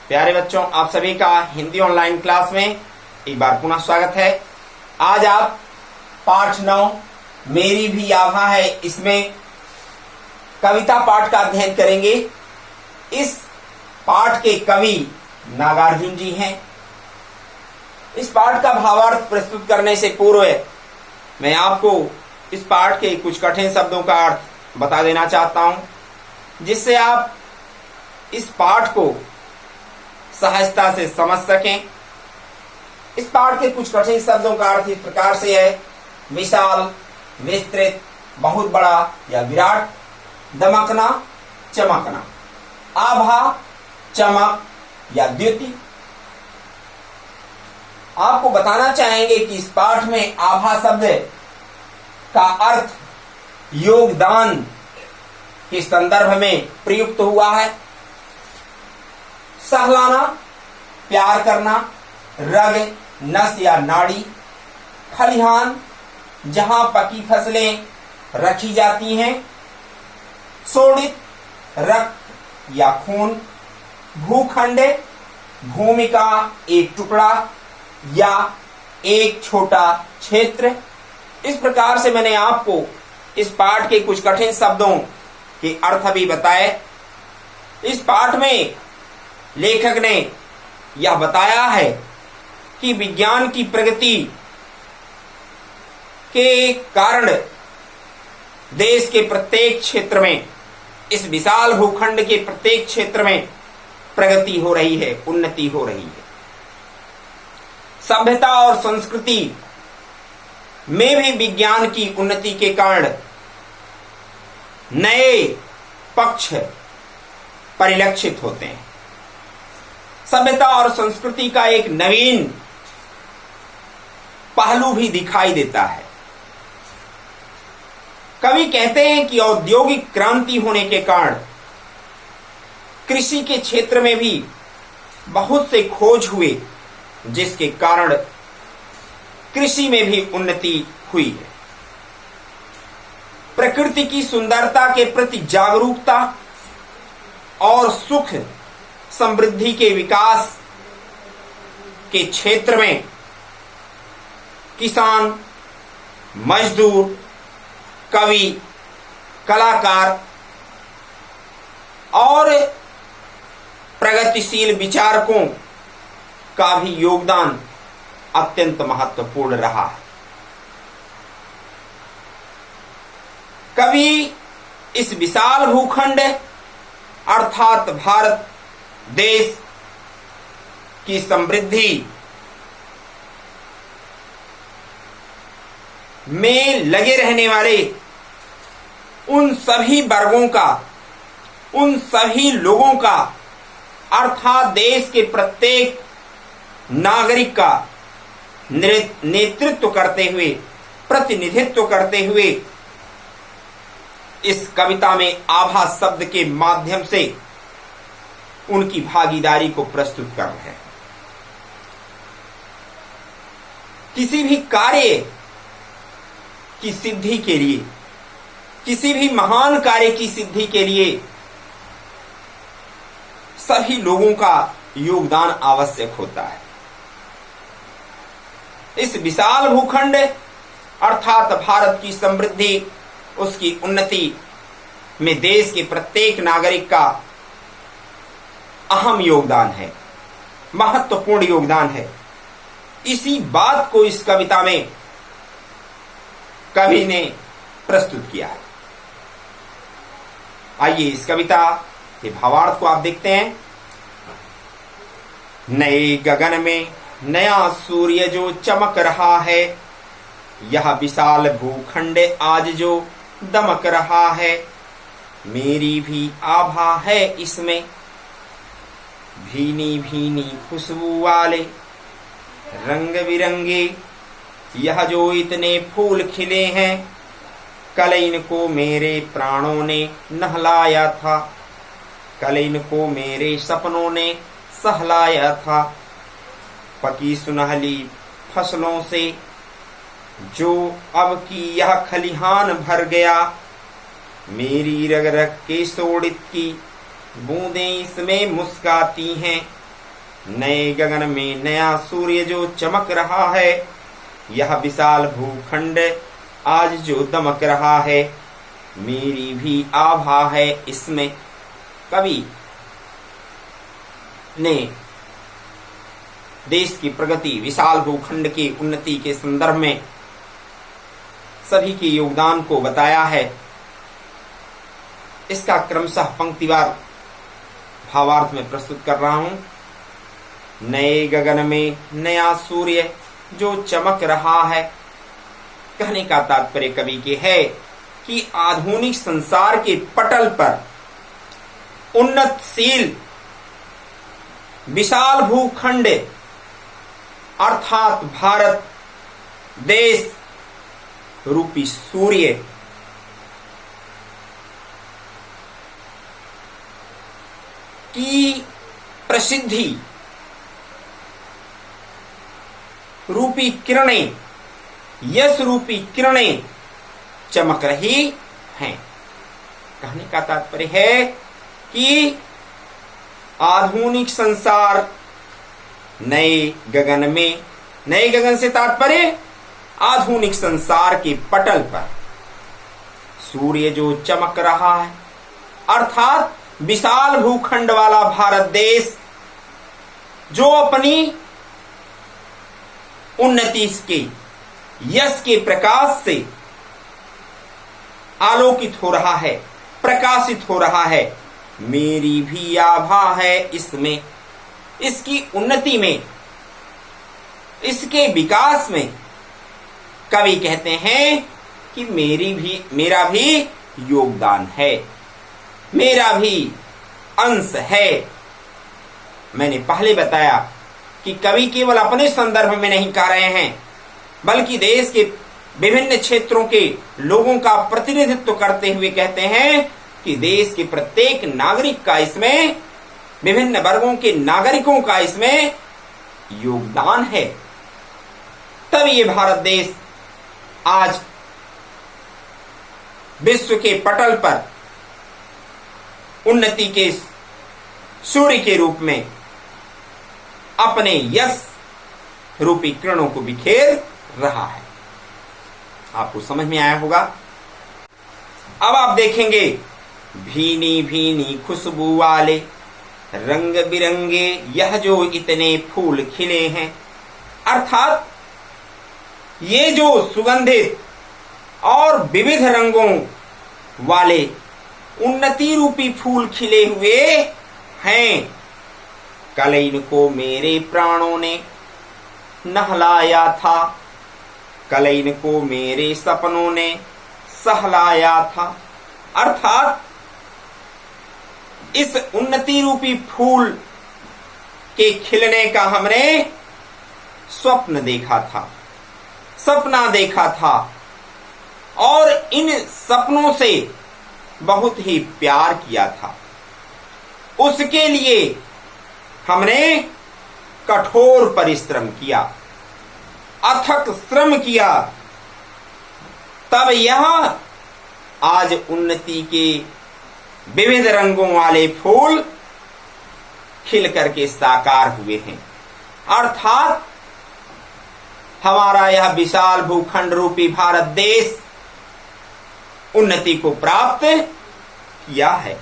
प्यारे बच्चों, आप सभी का हिंदी ऑनलाइन क्लास में एक बार पुनः स्वागत है। आज आप पाठ 9 मेरी भी आभा है इसमें कविता पाठ का अध्ययन करेंगे। इस पाठ के कवि नागार्जुन जी हैं। इस पाठ का भावार्थ प्रस्तुत करने से पूर्व मैं आपको इस पाठ के कुछ कठिन शब्दों का अर्थ बता देना चाहता हूं, जिससे आप इस पाठ को सहजता से समझ सकें। इस पाठ के कुछ कठिन शब्दों का अर्थ इस प्रकार से है: विशाल, विस्तृत, बहुत बड़ा या विराट, दमकना, चमकना, आभा, चमक या द्युति। आपको बताना चाहेंगे कि इस पाठ में आभा शब्द का अर्थ योगदान के संदर्भ में प्रयुक्त हुआ है। सहलाना, प्यार करना, रग, नस या नाड़ी, खलिहान, जहां पकी फसलें रखी जाती हैं, शोणित, रक्त या खून, भूखंड, भूमि का एक टुकड़ा या एक छोटा क्षेत्र। इस प्रकार से मैंने आपको इस पाठ के कुछ कठिन शब्दों के अर्थ भी बताए। इस पाठ में लेखक ने यह बताया है कि विज्ञान की प्रगति के कारण देश के प्रत्येक क्षेत्र में, इस विशाल भूखंड के प्रत्येक क्षेत्र में प्रगति हो रही है, उन्नति हो रही है। सभ्यता और संस्कृति में भी विज्ञान की उन्नति के कारण नए पक्ष परिलक्षित होते हैं। सभ्यता और संस्कृति का एक नवीन पहलू भी दिखाई देता है। कवि कहते हैं कि औद्योगिक क्रांति होने के कारण कृषि के क्षेत्र में भी बहुत से खोज हुए, जिसके कारण कृषि में भी उन्नति हुई है। प्रकृति की सुंदरता के प्रति जागरूकता और सुख समृद्धि के विकास के क्षेत्र में किसान, मजदूर, कवि, कलाकार और प्रगतिशील विचारकों का भी योगदान अत्यंत महत्वपूर्ण रहा है। कवि इस विशाल भूखंड अर्थात भारत देश की समृद्धि में लगे रहने वाले उन सभी वर्गों का, उन सभी लोगों का अर्थात देश के प्रत्येक नागरिक का नेतृत्व करते हुए, प्रतिनिधित्व करते हुए इस कविता में आभा शब्द के माध्यम से उनकी भागीदारी को प्रस्तुत कर रहे हैं। किसी भी कार्य की सिद्धि के लिए, किसी भी महान कार्य की सिद्धि के लिए सभी लोगों का योगदान आवश्यक होता है। इस विशाल भूखंड अर्थात भारत की समृद्धि, उसकी उन्नति में देश के प्रत्येक नागरिक का अहम योगदान है, महत्वपूर्ण योगदान है। इसी बात को इस कविता में कवि ने प्रस्तुत किया है। आइए इस कविता के भावार्थ को आप देखते हैं। नए गगन में नया सूर्य जो चमक रहा है, यह विशाल भूखंड आज जो दमक रहा है, मेरी भी आभा है इसमें भीनी भीनी खुशबू वाले, रंग बिरंगे यह जो इतने फूल खिले हैं, कल इनको मेरे प्राणों ने नहलाया था, कल इनको मेरे सपनों ने सहलाया था। पकी सुनहली फसलों से जो अब की यह खलिहान भर गया, मेरी रग रग के शोणित की बूंदें इसमें मुस्काती हैं, नए गगन में नया सूर्य जो चमक रहा है, यह विशाल भूखंड आज जो दमक रहा है, मेरी भी आभा है इसमें। कवि ने देश की प्रगति, विशाल भूखंड की उन्नति के संदर्भ में सभी के योगदान को बताया है। इसका क्रमशः पंक्तिवार भावार्थ में प्रस्तुत कर रहा हूं। नए गगन में नया सूर्य जो चमक रहा है, कहने का तात्पर्य कवि के है कि आधुनिक संसार के पटल पर उन्नतशील विशाल भूखंड अर्थात भारत देश रूपी सूर्य की प्रसिद्धि रूपी किरणें, यश रूपी किरणें चमक रही हैं। कहने का तात्पर्य है कि आधुनिक संसार नए गगन में, नए गगन से तात्पर्य आधुनिक संसार के पटल पर सूर्य जो चमक रहा है, अर्थात विशाल भूखंड वाला भारत देश जो अपनी उन्नति के यश के प्रकाश से आलोकित हो रहा है, प्रकाशित हो रहा है, मेरी भी आभा है इसमें। इसकी उन्नति में, इसके विकास में कवि कहते हैं कि मेरा भी योगदान है, मेरा भी अंश है। मैंने पहले बताया कि कवि केवल अपने संदर्भ में नहीं कह रहे हैं, बल्कि देश के विभिन्न क्षेत्रों के लोगों का प्रतिनिधित्व करते हुए कहते हैं कि देश के प्रत्येक नागरिक का इसमें, विभिन्न वर्गों के नागरिकों का इसमें योगदान है। तब ये भारत देश आज विश्व के पटल पर उन्नति के सूर्य के रूप में अपने यश रूपी किरणों को बिखेर रहा है। आपको समझ में आया होगा। अब आप देखेंगे भीनी भीनी खुशबू वाले रंग बिरंगे यह जो इतने फूल खिले हैं, अर्थात ये जो सुगंधित और विविध रंगों वाले उन्नति रूपी फूल खिले हुए हैं, कल इनको मेरे प्राणों ने नहलाया था, कल इनको मेरे सपनों ने सहलाया था। अर्थात इस उन्नति रूपी फूल के खिलने का हमने स्वप्न देखा था, सपना देखा था, और इन सपनों से बहुत ही प्यार किया था। उसके लिए हमने कठोर परिश्रम किया, अथक श्रम किया, तब यह आज उन्नति के विविध रंगों वाले फूल खिल करके साकार हुए हैं। अर्थात हमारा यह विशाल भूखंड रूपी भारत देश उन्नति को प्राप्त किया है।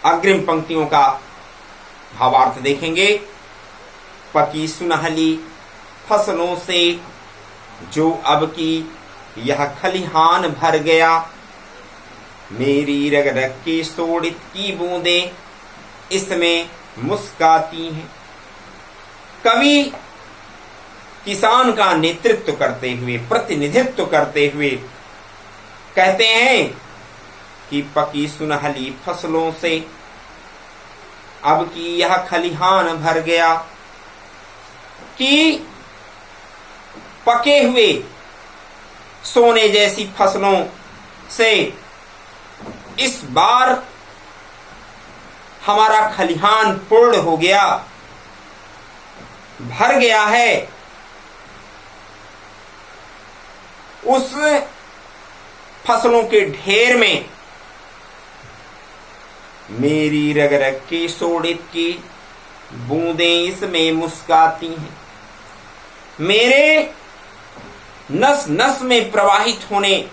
अग्रिम पंक्तियों का भावार्थ देखेंगे। पकी सुनहली फसलों से जो अब की यह खलिहान भर गया, मेरी रग रग की शोणित की बूंदें इसमें मुस्काती हैं। कवि किसान का नेतृत्व करते हुए, प्रतिनिधित्व करते हुए कहते हैं कि पकी सुनहली फसलों से अब की यह खलिहान भर गया, कि पके हुए सोने जैसी फसलों से इस बार हमारा खलिहान पूर्ण हो गया, भर गया है। उस फसलों के ढेर में मेरी रग रग की शोणित की बूंदें इसमें मुस्काती हैं। मेरे नस नस में प्रवाहित होने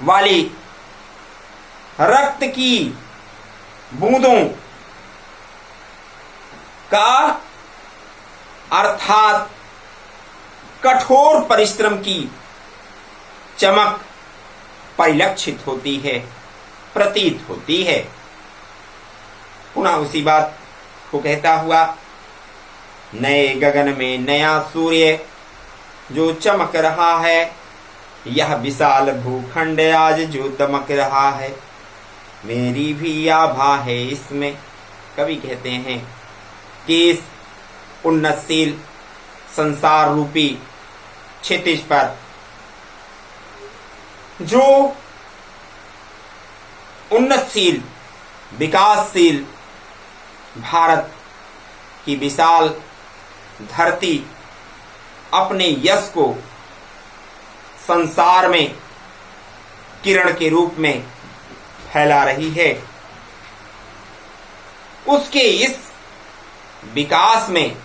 वाली रक्त की बूंदों का अर्थात कठोर परिश्रम की चमक परिलक्षित होती है, प्रतीत होती है। पुनः उसी बात को कहता हुआ, नए गगन में नया सूर्य जो चमक रहा है, यह विशाल भूखंड आज जो दमक रहा है, मेरी भी आभा है इसमें। कवि कहते हैं कि इस उन्नतशील संसार रूपी क्षितिज पर जो उन्नतशील विकासशील भारत की विशाल धरती अपने यश को संसार में किरण के रूप में फैला रही है, उसके इस विकास में,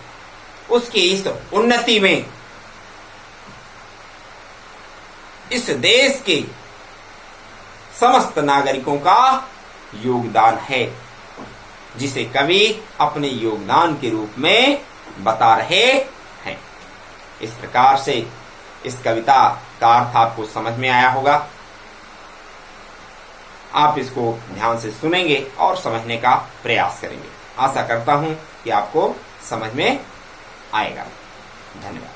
उसके इस उन्नति में इस देश के समस्त नागरिकों का योगदान है, जिसे कवि अपने योगदान के रूप में बता रहे हैं। इस प्रकार से इस कविता का अर्थ आपको समझ में आया होगा। आप इसको ध्यान से सुनेंगे और समझने का प्रयास करेंगे। आशा करता हूं कि आपको समझ में आएगा। धन्यवाद।